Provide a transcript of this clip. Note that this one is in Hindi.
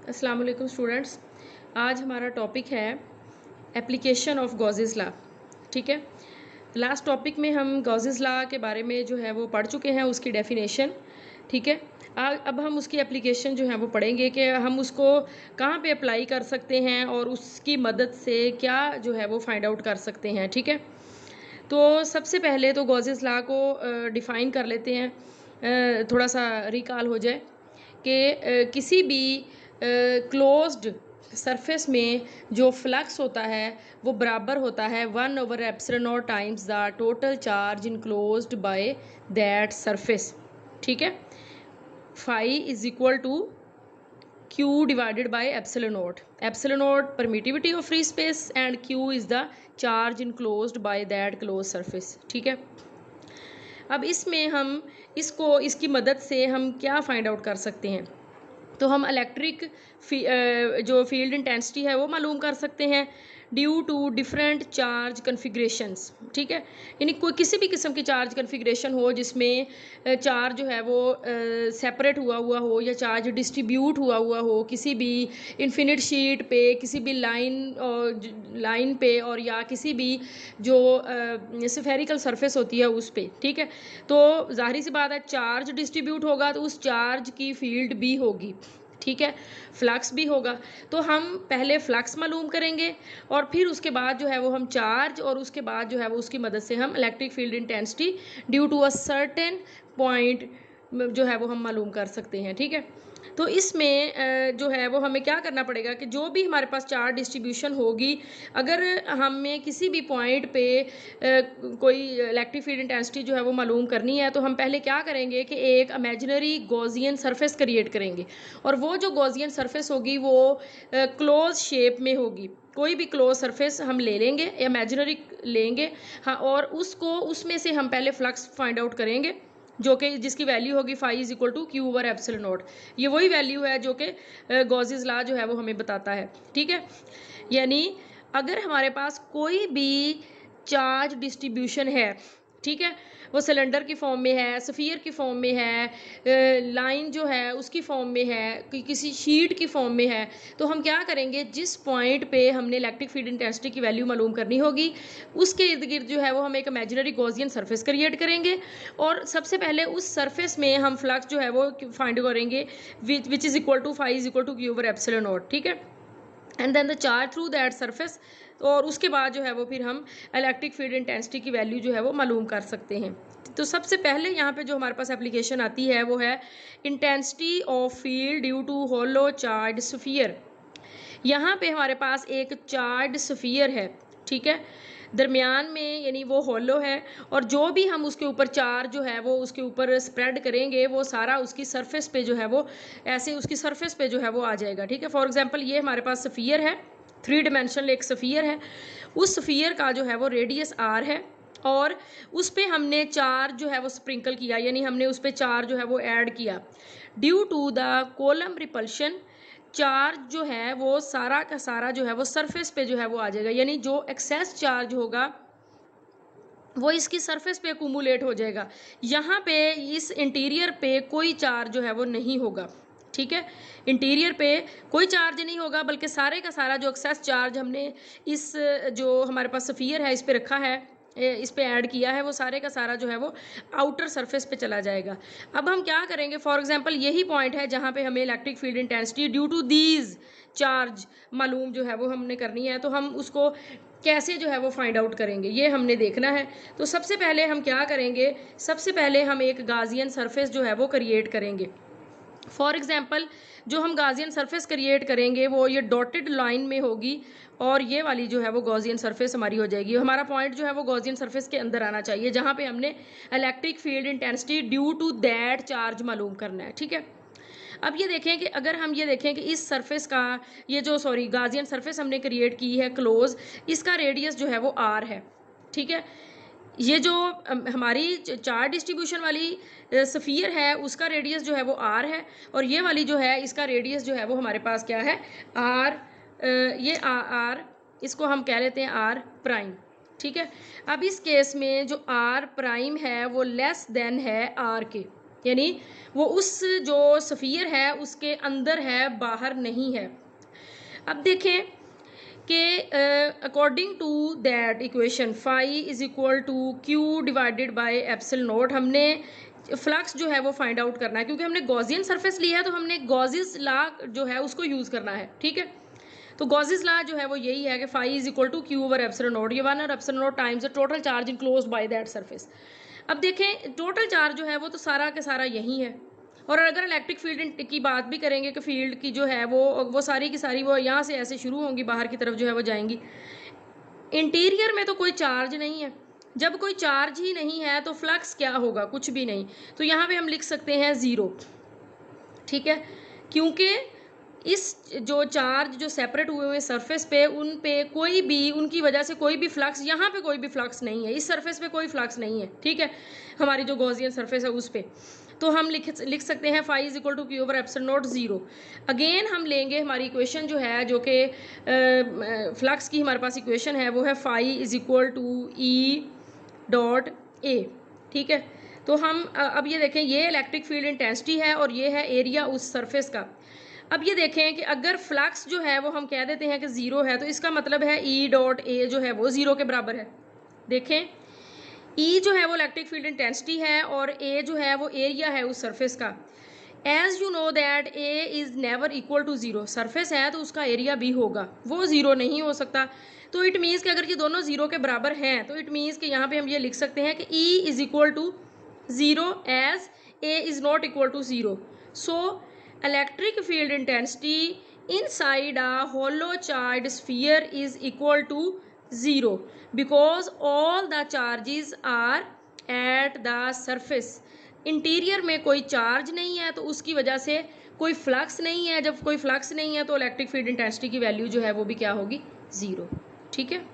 अस्सलाम वालेकुम स्टूडेंट्स। आज हमारा टॉपिक है एप्लीकेशन ऑफ गॉसेस लॉ। ठीक है, लास्ट टॉपिक में हम गॉसेस लॉ के बारे में जो है वो पढ़ चुके हैं, उसकी डेफिनेशन। ठीक है, अब हम उसकी एप्लीकेशन जो है वो पढ़ेंगे कि हम उसको कहाँ पे अप्लाई कर सकते हैं और उसकी मदद से क्या जो है वो फाइंड आउट कर सकते हैं। ठीक है, तो सबसे पहले तो गॉसेस लॉ को डिफ़ाइन कर लेते हैं, थोड़ा सा रिकॉल हो जाए कि किसी भी क्लोज्ड सरफेस में जो फ्लक्स होता है वो बराबर होता है 1/ε0 times the total charge enclosed by that surface. ठीक है, phi is equal to Q divided by epsilon naught. Epsilon naught permittivity of free space and Q is the charge enclosed by that closed surface. ठीक है, अब इसमें हम इसकी मदद से हम क्या फाइंड आउट कर सकते हैं। तो हम इलेक्ट्रिक जो फील्ड इंटेंसिटी है वो मालूम कर सकते हैं ड्यू टू डिफरेंट चार्ज कन्फिग्रेशंस। ठीक है, यानी कोई किसी भी किस्म की चार्ज कन्फिग्रेशन हो जिसमें चार्ज जो है वो सेपरेट हुआ हो या चार्ज डिस्ट्रीब्यूट हुआ हो किसी भी इन्फिनिट शीट पे, किसी भी लाइन पे, और या किसी भी जो स्फेरिकल सरफेस होती है उस पे। ठीक है, तो जाहिर सी बात है चार्ज डिस्ट्रीब्यूट होगा तो उस चार्ज की फील्ड भी होगी। ठीक है, फ्लक्स भी होगा। तो हम पहले फ्लक्स मालूम करेंगे और फिर उसके बाद जो है वो हम चार्ज, और उसके बाद जो है वो उसकी मदद से हम electric field intensity due to a certain point जो है वो हम मालूम कर सकते हैं। ठीक है, तो इसमें जो है वो हमें क्या करना पड़ेगा कि जो भी हमारे पास चार्ज डिस्ट्रीब्यूशन होगी, अगर हमें किसी भी पॉइंट पे कोई इलेक्ट्रिक फील्ड इंटेंसिटी जो है वो मालूम करनी है, तो हम पहले क्या करेंगे कि एक इमेजिनरी गॉसियन सरफेस क्रिएट करेंगे, और वो जो गॉसियन सरफेस होगी वो क्लोज शेप में होगी। कोई भी क्लोज सरफेस हम ले लेंगे, इमेजिनरी लेंगे, हाँ, और उसको उसमें से हम पहले फ्लक्स फाइंड आउट करेंगे जो कि जिसकी वैल्यू होगी phi is equal to Q/ε0। ये वही वैल्यू है जो कि गॉसेस लॉ जो है वो हमें बताता है। ठीक है, यानी अगर हमारे पास कोई भी चार्ज डिस्ट्रीब्यूशन है, ठीक है, वो सिलेंडर की फॉर्म में है, स्फीयर की फॉर्म में है, लाइन जो है उसकी फॉर्म में है, किसी शीट की फॉर्म में है, तो हम क्या करेंगे, जिस पॉइंट पे हमने इलेक्ट्रिक फील्ड इंटेंसिटी की वैल्यू मालूम करनी होगी उसके इर्द गिर्द जो है वो हम एक इमेजिनरी गॉसियन सरफेस क्रिएट करेंगे, और सबसे पहले उस सरफेस में हम फ्लक्स जो है वो फाइंड करेंगे which is equal to phi is equal to Q/ε0। ठीक है, and then the charge through that surface, और उसके बाद जो है वो फिर हम इलेक्ट्रिक फील्ड इंटेंसिटी की वैल्यू जो है वो मालूम कर सकते हैं। तो सबसे पहले यहाँ पे जो हमारे पास एप्लीकेशन आती है वो है intensity of field due to hollow charge sphere. यहाँ पे हमारे पास एक चार्ज स्फीयर है। ठीक है, दरमियान में यानी वो होलो है, और जो भी हम उसके ऊपर चार्ज जो है वो उसके ऊपर स्प्रेड करेंगे वो सारा उसकी सरफेस पे जो है वो ऐसे उसकी सरफेस पे जो है वो आ जाएगा। ठीक है, फॉर एग्जांपल ये हमारे पास स्फीयर है, 3 डायमेंशनल एक स्फीयर है, उस स्फीयर का जो है वो रेडियस r है, और उस पर हमने चार्ज जो है वो स्प्रिंकल किया, यानी हमने उस पर चार्ज जो है वो ऐड किया। Due to the Coulomb repulsion, charge जो है वो सारा का सारा जो है वो सरफेस पे जो है वो आ जाएगा, यानी जो एक्सेस चार्ज होगा वो इसकी सरफेस पे अकुमुलेट हो जाएगा। यहाँ पे इस इंटीरियर पे कोई चार्ज जो है वो नहीं होगा। ठीक है, इंटीरियर पे कोई चार्ज नहीं होगा, बल्कि सारे का सारा जो एक्सेस चार्ज हमने इस जो हमारे पास स्फीयर है इस पे रखा है, इस पे ऐड किया है, वो सारे का सारा जो है वो आउटर सरफेस पे चला जाएगा। अब हम क्या करेंगे, फॉर एग्जांपल यही पॉइंट है जहाँ पे हमें electric field intensity due to these charge मालूम जो है वो हमने करनी है, तो हम उसको कैसे जो है वो फाइंड आउट करेंगे ये हमने देखना है। तो सबसे पहले हम क्या करेंगे, सबसे पहले हम एक गाजियन सरफेस जो है वो क्रिएट करेंगे। फॉर एग्जांपल जो हम गाजियन सरफेस क्रिएट करेंगे वो ये डॉटेड लाइन में होगी, और ये वाली जो है वो गॉसियन सरफेस हमारी हो जाएगी। हमारा पॉइंट जो है वो गॉसियन सरफेस के अंदर आना चाहिए जहाँ पे हमने electric field intensity due to that charge मालूम करना है। ठीक है, अब ये देखें कि अगर हम ये देखें कि इस सरफेस का ये जो गाजियन सरफेस हमने क्रिएट की है क्लोज, इसका रेडियस जो है वो r है। ठीक है, ये जो हमारी चार्ज डिस्ट्रीब्यूशन वाली स्फीयर है उसका रेडियस जो है वो r है, और ये वाली जो है इसका रेडियस जो है वो हमारे पास क्या है r, ये r, इसको हम कह लेते हैं r प्राइम। ठीक है, अब इस केस में जो r प्राइम है वो लेस देन है r के। यानी वो उस जो स्फीयर है उसके अंदर है, बाहर नहीं है। अब देखें कि according to that equation phi is equal to Q divided by epsilon nought, हमने फ्लक्स जो है वो फाइंड आउट करना है, क्योंकि हमने गॉसियन सरफेस लिया है तो हमने गॉसिस लॉ जो है उसको यूज़ करना है। ठीक है, तो गॉसिस लॉ जो है वो यही है कि phi is equal to Q over epsilon nought, ये 1 और epsilon nought times the total charge enclosed by that surface. अब देखें टोटल चार्ज जो है वो तो सारा के सारा यही है, और अगर इलेक्ट्रिक फील्ड की बात भी करेंगे कि फील्ड की जो है वो सारी की सारी वो यहाँ से ऐसे शुरू होंगी, बाहर की तरफ जो है वो जाएंगी। इंटीरियर में तो कोई चार्ज नहीं है, जब कोई चार्ज ही नहीं है तो फ्लक्स क्या होगा, कुछ भी नहीं। तो यहाँ पे हम लिख सकते हैं 0। ठीक है, क्योंकि इस जो चार्ज जो सेपरेट हुए हुए सरफेस पे, उन पे कोई भी, उनकी वजह से कोई भी फ्लक्स, यहाँ पे कोई भी फ्लक्स नहीं है, इस सरफेस पे कोई फ्लक्स नहीं है। ठीक है, हमारी जो गॉसियन सरफेस है उस पे, तो हम लिख सकते हैं phi is equal to Q over epsilon nought 0। Again हम लेंगे हमारी इक्वेशन जो है, जो कि फ्लक्स की हमारे पास इक्वेशन है, वो है phi is equal to E dot A. ठीक है, तो हम अब ये देखें, ये इलेक्ट्रिक फील्ड इंटेंसिटी है और ये है एरिया उस सरफेस का। अब ये देखें कि अगर फ्लक्स जो है वो हम कह देते हैं कि 0 है, तो इसका मतलब है ई डॉट ए जो है वो 0 के बराबर है। देखें, ई जो है वो इलेक्ट्रिक फील्ड इंटेंसिटी है और ए जो है वो एरिया है उस सरफेस का। As you know that A is never equal to 0, surface है तो उसका एरिया भी होगा, वो 0 नहीं हो सकता। तो इट मीन्स कि अगर ये दोनों 0 के बराबर हैं तो इट मीन्स कि यहाँ पे हम ये लिख सकते हैं कि E is equal to 0 as A is not equal to 0। So electric field intensity inside a hollow charged sphere is equal to 0 because all the charges are at the surface। Interior में कोई चार्ज नहीं है तो उसकी वजह से कोई फ्लक्स नहीं है, जब कोई फ्लक्स नहीं है तो इलेक्ट्रिक फील्ड इंटेंसिटी की वैल्यू जो है वो भी क्या होगी, 0। ठीक है।